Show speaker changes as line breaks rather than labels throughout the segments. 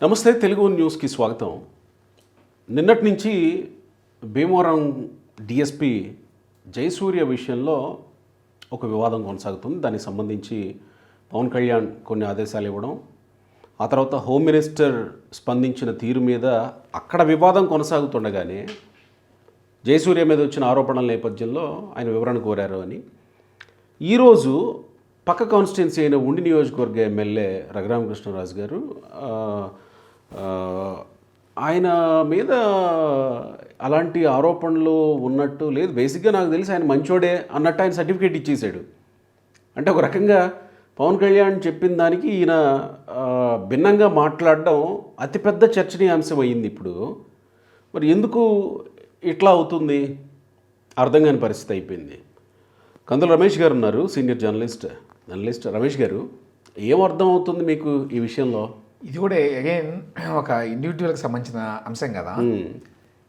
నమస్తే, తెలుగు న్యూస్కి స్వాగతం. నిన్నటి నుంచి భీమవరం డిఎస్పి జయసూర్య విషయంలో ఒక వివాదం కొనసాగుతుంది. దానికి సంబంధించి పవన్ కళ్యాణ్ కొన్ని ఆదేశాలు ఇవ్వడం, ఆ తర్వాత హోమ్ మినిస్టర్ స్పందించిన తీరు మీద అక్కడ వివాదం కొనసాగుతుండగానే జయసూర్య మీద వచ్చిన ఆరోపణల నేపథ్యంలో ఆయన వివరణ కోరారు అని ఈరోజు పక్క కాన్స్టిట్యున్సీ అయిన ఉండి నియోజకవర్గ ఎమ్మెల్యే రఘురామకృష్ణరాజు గారు ఆయన మీద అలాంటి ఆరోపణలు ఉన్నట్టు లేదు, బేసిక్గా నాకు తెలిసి ఆయన మంచోడే అన్నట్టు ఆయన సర్టిఫికేట్ ఇచ్చేసాడు. అంటే ఒక రకంగా పవన్ కళ్యాణ్ చెప్పిన దానికి ఈయన భిన్నంగా మాట్లాడడం అతిపెద్ద చర్చనీయాంశం అయింది. ఇప్పుడు మరి ఎందుకు ఇట్లా అవుతుంది అర్థం కాని పరిస్థితి అయిపోయింది. కందుల రమేష్ గారు ఉన్నారు, సీనియర్ జర్నలిస్ట్ రమేష్ గారు, ఏం అర్థం అవుతుంది మీకు ఈ విషయంలో?
ఇది కూడా అగైన్ ఒక ఇండివిజువల్కి సంబంధించిన అంశం కదా.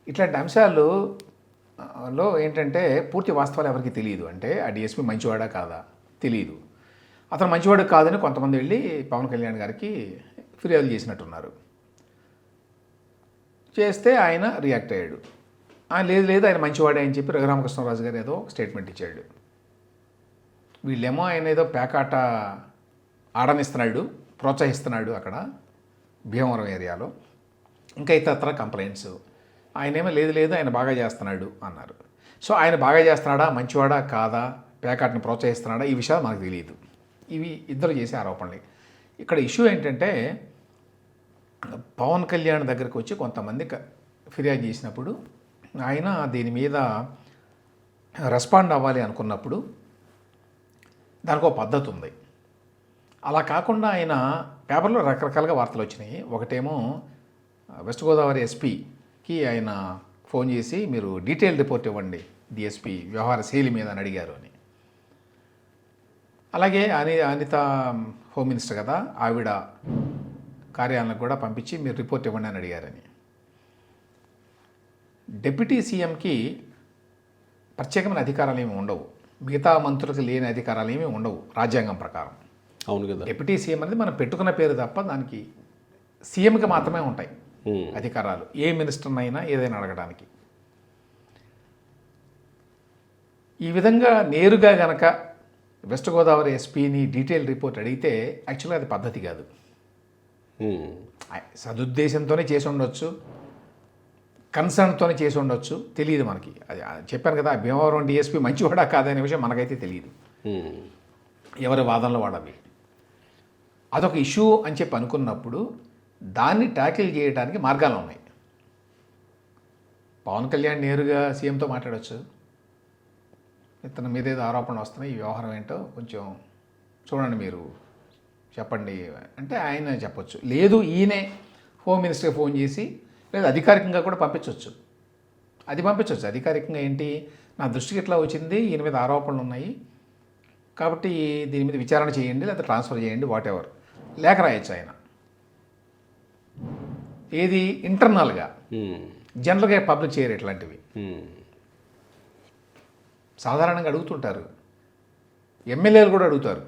ఇట్లాంటి అంశాలు లో ఏంటంటే పూర్తి వాస్తవాలు ఎవరికి తెలియదు. అంటే ఆ డిఎస్పీ మంచివాడా కాదా తెలియదు. అతను మంచివాడు కాదని కొంతమంది వెళ్ళి పవన్ కళ్యాణ్ గారికి ఫిర్యాదు చేసినట్టున్నారు. చేస్తే ఆయన రియాక్ట్ అయ్యాడు. లేదు ఆయన మంచివాడే అని చెప్పి రఘురామకృష్ణరాజు గారు ఏదో స్టేట్మెంట్ ఇచ్చాడు. వీళ్ళేమో ఆయన ఏదో పేకాట ఆడనిస్తున్నాడు, ప్రోత్సహిస్తున్నాడు అక్కడ భీమవరం ఏరియాలో, ఇంకా ఇతర కంప్లైంట్స్. ఆయనేమో లేదు ఆయన బాగా చేస్తున్నాడు అన్నారు. సో ఆయన బాగా చేస్తున్నాడా, మంచివాడా కాదా, పేకాటని ప్రోత్సహిస్తున్నాడా, ఈ విషయాలు మనకు తెలియదు. ఇవి ఇద్దరు చేసే ఆరోపణలు. ఇక్కడ ఇష్యూ ఏంటంటే పవన్ కళ్యాణ్ దగ్గరికి వచ్చి కొంతమంది ఫిర్యాదు చేసినప్పుడు ఆయన దీని మీద రెస్పాండ్ అవ్వాలి అనుకున్నప్పుడు దానికి ఒక పద్ధతి ఉంది. అలా కాకుండా ఆయన పేపర్లో రకరకాలుగా వార్తలు వచ్చినాయి. ఒకటేమో వెస్ట్ గోదావరి ఎస్పీకి ఆయన ఫోన్ చేసి మీరు డీటెయిల్ రిపోర్ట్ ఇవ్వండి డిఎస్పీ వ్యవహార శైలి మీద అని అడిగారు అని. అలాగే అనిత హోమ్ మినిస్టర్ కదా, ఆవిడ కార్యాలయానికి కూడా పంపించి మీరు రిపోర్ట్ ఇవ్వండి అని అడిగారని. డిప్యూటీ సీఎంకి ప్రత్యేకమైన అధికారాలు ఏమి ఉండవు, మిగతా మంత్రులకు లేని అధికారాలు ఏమీ ఉండవు రాజ్యాంగం ప్రకారం.
అవును కదా.
డిప్యూటీ సీఎం అనేది మనం పెట్టుకున్న పేరు తప్ప దానికి సీఎంకి మాత్రమే ఉంటాయి అధికారాలు, ఏ మినిస్టర్నైనా ఏదైనా అడగడానికి. ఈ విధంగా నేరుగా గనక వెస్ట్ గోదావరి ఎస్పీని డీటెయిల్ రిపోర్ట్ అడిగితే యాక్చువల్గా అది పద్ధతి కాదు. సదుద్దేశంతోనే చేసి ఉండొచ్చు, కన్సర్న్తోనే చేసి ఉండొచ్చు, తెలియదు మనకి. అది చెప్పాను కదా, భీమవరం డిఎస్పీ మంచివాడా కాదనే విషయం మనకైతే తెలియదు, ఎవరి వాదనలు వాడవి. అదొక ఇష్యూ అని చెప్పి అనుకున్నప్పుడు దాన్ని ట్యాకిల్ చేయడానికి మార్గాలు ఉన్నాయి. పవన్ కళ్యాణ్ నేరుగా సీఎంతో మాట్లాడవచ్చు, ఇతని మీద ఏదో ఆరోపణలు వస్తున్నాయి, ఈ వ్యవహారం ఏంటో కొంచెం చూడండి, మీరు చెప్పండి అంటే ఆయన చెప్పొచ్చు. లేదు ఈయనే హోమ్ మినిస్టర్కి ఫోన్ చేసి, లేదా అధికారికంగా కూడా పంపించవచ్చు. అధికారికంగా ఏంటి, నా దృష్టికి ఇట్లా వచ్చింది, ఈయన మీద ఆరోపణలు ఉన్నాయి కాబట్టి దీని మీద విచారణ చేయండి, లేదా ట్రాన్స్ఫర్ చేయండి, వాట్ ఎవర్ లేఖ రాయొచ్చు ఆయన. ఏది ఇంటర్నల్గా, జనరల్గా పబ్లిక్ చేయరు ఇట్లాంటివి. సాధారణంగా అడుగుతుంటారు, ఎమ్మెల్యేలు కూడా అడుగుతారు,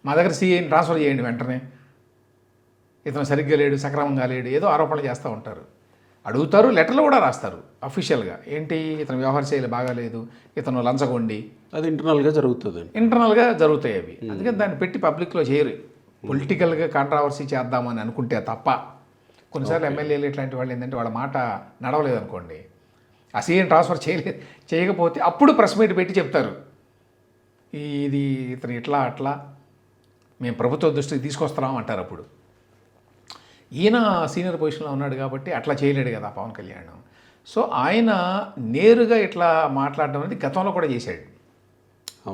మా దగ్గర సీఏని ట్రాన్స్ఫర్ చేయండి వెంటనే, ఇతను సరిగ్గా లేడు, సక్రమంగా లేడు, ఏదో ఆరోపణలు చేస్తూ ఉంటారు. అడుగుతారు, లెటర్లు కూడా రాస్తారు అఫీషియల్గా. ఏంటి, ఇతను వ్యవహార శైలి బాగాలేదు, ఇతను లంచగొండి,
అది ఇంటర్నల్గా
జరుగుతాయి అవి. అందుకని దాన్ని పెట్టి పబ్లిక్లో చేయరు. పొలిటికల్గా కాంట్రావర్సీ చేద్దామని అనుకుంటే తప్ప. కొన్నిసార్లు ఎమ్మెల్యేలు ఇట్లాంటి వాళ్ళు ఏంటంటే వాళ్ళ మాట నడవలేదు అనుకోండి, ఆ సీఎం ట్రాన్స్ఫర్ చేయకపోతే అప్పుడు ప్రెస్ మీట్ పెట్టి చెప్తారు, ఇది ఇతను ఇట్లా అట్లా మేము ప్రభుత్వ దృష్టికి తీసుకొస్తున్నాం అంటారు. అప్పుడు ఈయన సీనియర్ పొజిషన్లో ఉన్నాడు కాబట్టి అట్లా చేయలేడు కదా పవన్ కళ్యాణ్. సో ఆయన నేరుగా ఇట్లా మాట్లాడడం అనేది గతంలో కూడా చేశాడు.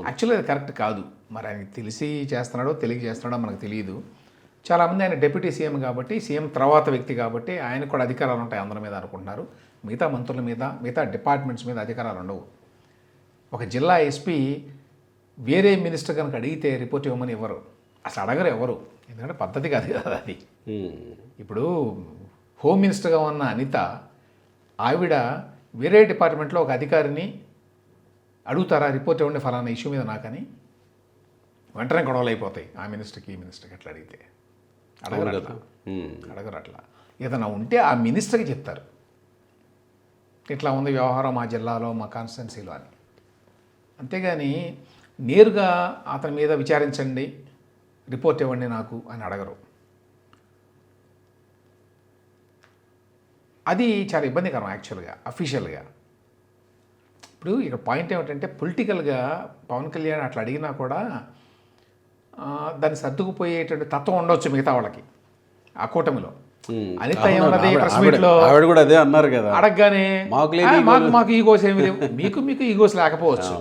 యాక్చువల్లీ అది కరెక్ట్ కాదు. మరి ఆయనకి తెలిసి చేస్తున్నాడో తెలియక చేస్తున్నాడో మనకు తెలియదు. చాలామంది ఆయన డిప్యూటీ సీఎం కాబట్టి, సీఎం తర్వాత వ్యక్తి కాబట్టి ఆయనకు కూడా అధికారాలు ఉంటాయి అందరి మీద అనుకుంటున్నారు. మిగతా మంత్రుల మీద, మిగతా డిపార్ట్మెంట్స్ మీద అధికారాలు ఉండవు. ఒక జిల్లా ఎస్పీ వేరే మినిస్టర్ కనుక అడిగితే రిపోర్ట్ ఇవ్వమని ఇవ్వరు, అసలు అడగరు ఎవరు, ఎందుకంటే పద్ధతి కాదు కదా అది. ఇప్పుడు హోమ్ మినిస్టర్గా ఉన్న అనిత, ఆవిడ వేరే డిపార్ట్మెంట్లో ఒక అధికారిని అడుగుతారా రిపోర్ట్ ఇవ్వండి ఫలానా ఇష్యూ మీద నాకని, వెంటనే గొడవలు అయిపోతాయి ఆ మినిస్టర్కి ఈ మినిస్టర్కి అట్లా అడిగితే. అడగరు అట్లా. అడగరు అట్లా. ఏదైనా ఉంటే ఆ మినిస్టర్కి చెప్తారు, ఇట్లా ఉంది వ్యవహారం మా జిల్లాలో మా కాన్స్టిట్యున్సీలో అని. అంతేగాని నేరుగా అతని మీద విచారించండి, రిపోర్ట్ ఇవ్వండి నాకు అని అడగరు. అది చాలా ఇబ్బందికరం యాక్చువల్గా, అఫీషియల్గా. ఇప్పుడు ఇక్కడ పాయింట్ ఏమిటంటే పొలిటికల్గా పవన్ కళ్యాణ్ అట్లా అడిగినా కూడా దాన్ని సర్దుకుపోయేటువంటి తత్వం ఉండొచ్చు మిగతా వాళ్ళకి ఆ కూటమిలో. అనిత ఏమన్నది ప్రెస్ మీట్లో,
ఆవిడ కూడా అదే అన్నారు కదా,
అడగగానే మాకు ఈగోస్ ఏమి లేవు. మీకు ఈగోస్ లేకపోవచ్చు,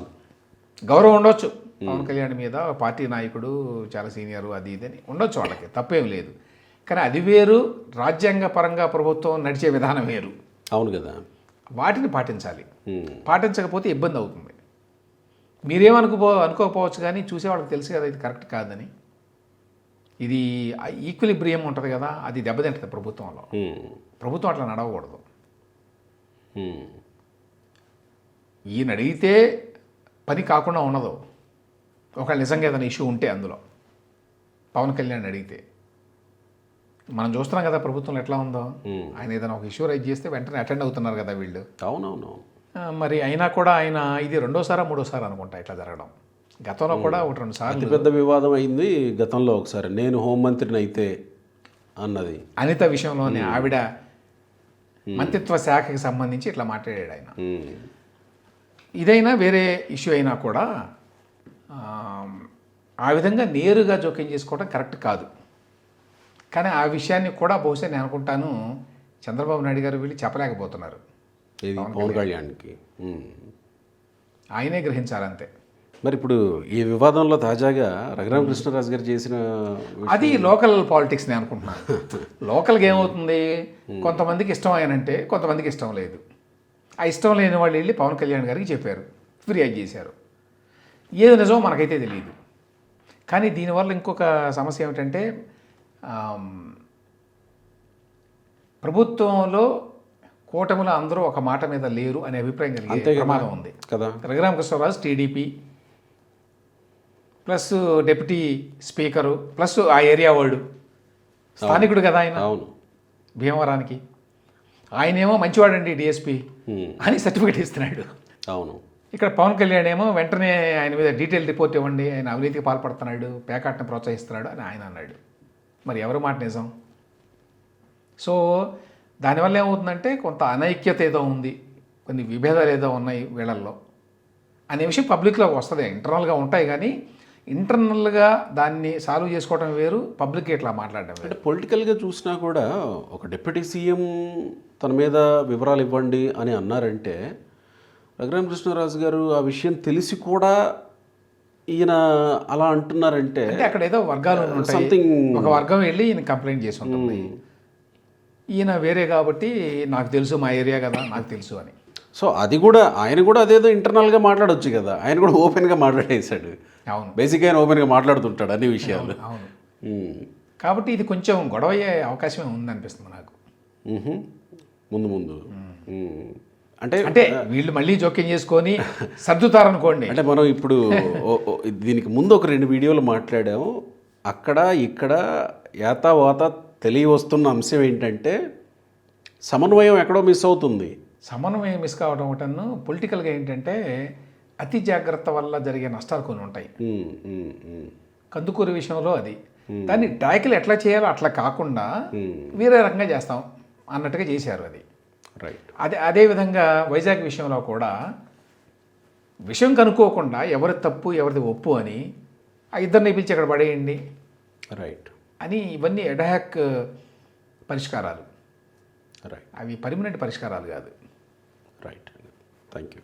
గౌరవం ఉండొచ్చు పవన్ కళ్యాణ్ మీద, పార్టీ నాయకుడు చాలా సీనియరు, అది ఇది అని ఉండొచ్చు, వాళ్ళకి తప్పేం లేదు. కానీ అది వేరు, రాజ్యాంగ పరంగా ప్రభుత్వం నడిచే విధానం వేరు.
అవును కదా,
వాటిని పాటించాలి. పాటించకపోతే ఇబ్బంది అవుతుంది. అనుకోకపోవచ్చు కానీ చూసే వాళ్ళకి తెలుసు కదా ఇది కరెక్ట్ కాదని. ఇది ఈక్విలిబ్రియం ఉంటుంది కదా, అది దెబ్బతింటుంది ప్రభుత్వంలో. ప్రభుత్వం అట్లా నడవకూడదు. ఈయన అడిగితే పని కాకుండా ఉండదు. ఒకవేళ నిజంగా ఏదైనా ఇష్యూ ఉంటే అందులో పవన్ కళ్యాణ్ అడిగితే, మనం చూస్తున్నాం కదా ప్రభుత్వంలో ఎట్లా ఉందో. ఆయన ఏదైనా ఒక ఇష్యూ రైజ్ చేస్తే వెంటనే అటెండ్ అవుతున్నారు కదా వీళ్ళు.
అవునవును.
మరి అయినా కూడా ఆయన ఇది రెండోసారా మూడోసారి అనుకుంటా ఇట్లా జరగడం. గతంలో కూడా 1-2 సార్లు
అతిపెద్ద వివాదం అయింది గతంలో ఒకసారి, నేను హోంమంత్రిని అయితే అన్నది
అనిత విషయంలోనే. ఆవిడ మంత్రిత్వ శాఖకి సంబంధించి ఇట్లా మాట్లాడాడు ఆయన. ఇదైనా వేరే ఇష్యూ అయినా కూడా ఆ విధంగా నేరుగా జోక్యం చేసుకోవడం కరెక్ట్ కాదు. కానీ ఆ విషయాన్ని కూడా బహుశా నేను అనుకుంటాను చంద్రబాబు నాయుడు గారు వీళ్ళు చెప్పలేకపోతున్నారు
పవన్ కళ్యాణ్కి.
ఆయనే గ్రహించాలంతే.
మరి ఇప్పుడు ఈ వివాదంలో తాజాగా రఘురామకృష్ణరాజు గారు చేసిన
అది లోకల్ పాలిటిక్స్ నేను అనుకుంటున్నాను. లోకల్గా ఏమవుతుంది, కొంతమందికి ఇష్టం ఆయనంటే కొంతమందికి ఇష్టం లేదు. ఆ ఇష్టం లేని వాళ్ళు వెళ్ళి పవన్ కళ్యాణ్ గారికి చెప్పారు, ఫిర్యాదు చేశారు. ఏది నిజమో మనకైతే తెలియదు. కానీ దీనివల్ల ఇంకొక సమస్య ఏమిటంటే ప్రభుత్వంలో కూటమిలో అందరూ ఒక మాట మీద లేరు అనే అభిప్రాయం కలిగే ప్రమాదం ఉంది
కదా.
Raghuramakrishnaraju TDP plus deputy speaker plus ఆ ఏరియా వాళ్ళు, స్థానికుడు కదా ఆయన భీమవరానికి. ఆయనేమో మంచివాడండి డిఎస్పీ అని సర్టిఫికేట్ ఇస్తున్నాడు.
అవును.
ఇక్కడ పవన్ కళ్యాణ్ ఏమో వెంటనే ఆయన మీద డీటెయిల్ రిపోర్ట్ ఇవ్వండి, ఆయన అవినీతికి పాల్పడుతున్నాడు, పేకాటను ప్రోత్సహిస్తున్నాడు అని ఆయన అన్నాడు. మరి ఎవరి మాట నిజం? సో దానివల్ల ఏమవుతుందంటే కొంత అనైక్యత ఏదో ఉంది, కొన్ని విభేదాలు ఏదో ఉన్నాయి వీళ్ళల్లో అనే విషయం పబ్లిక్లోకి వస్తుంది. ఇంటర్నల్గా ఉంటాయి కానీ ఇంటర్నల్గా దాన్ని సాల్వ్ చేసుకోవడం వేరు, పబ్లిక్ ఇట్లా మాట్లాడడం వేరు.
అంటే పొలిటికల్గా చూసినా కూడా ఒక డిప్యూటీ సీఎం తన మీద వివరాలు ఇవ్వండి అని అన్నారంటే రఘురామకృష్ణరాజు గారు ఆ విషయం తెలిసి కూడా ఈయన అలా అంటున్నారంటే
అక్కడ ఏదో వర్గాలు
సంథింగ్,
ఒక వర్గం వెళ్ళి ఈయన కంప్లైంట్ చేసి ఉంటుంది, ఈయన వేరే కాబట్టి నాకు తెలుసు మా ఏరియా కదా నాకు తెలుసు అని.
సో అది కూడా ఆయన కూడా అదేదో ఇంటర్నల్గా మాట్లాడవచ్చు కదా, ఆయన కూడా ఓపెన్గా మాట్లాడేశాడు.
అవును,
బేసిక్గా ఆయన ఓపెన్గా మాట్లాడుతుంటాడు అన్ని విషయాలు.
అవును. కాబట్టి ఇది కొంచెం గొడవ అయ్యే అవకాశమే ఉందనిపిస్తుంది నాకు
ముందు.
అంటే వీళ్ళు మళ్ళీ జోక్యం చేసుకొని సర్దుతారనుకోండి.
అంటే మనం ఇప్పుడు దీనికి ముందు ఒక 2 వీడియోలు మాట్లాడాము. అక్కడ ఇక్కడ యాతావాత తెలియవస్తున్న అంశం ఏంటంటే సమన్వయం ఎక్కడో మిస్ అవుతుంది.
సమన్వయం మిస్ కావడం ఒకటను, పొలిటికల్గా ఏంటంటే అతి జాగ్రత్త వల్ల జరిగే నష్టాలు కొన్ని ఉంటాయి. కందుకూరు విషయంలో అది, దాన్ని ట్యాకిల్ ఎట్లా చేయాలో అట్లా కాకుండా వేరే రకంగా చేస్తాం అన్నట్టుగా చేశారు అది.
రైట్.
అదేవిధంగా వైజాగ్ విషయంలో కూడా విషయం కనుక్కోకుండా ఎవరి తప్పు ఎవరిది ఒప్పు అని ఆ ఇద్దరిని పిలిచి అక్కడ పడేయండి
రైట్
అని, ఇవన్నీ ఎడాక్ పరిష్కారాలు,
రైట్,
అవి పర్మనెంట్ పరిష్కారాలు కాదు.
రైట్. Thank you.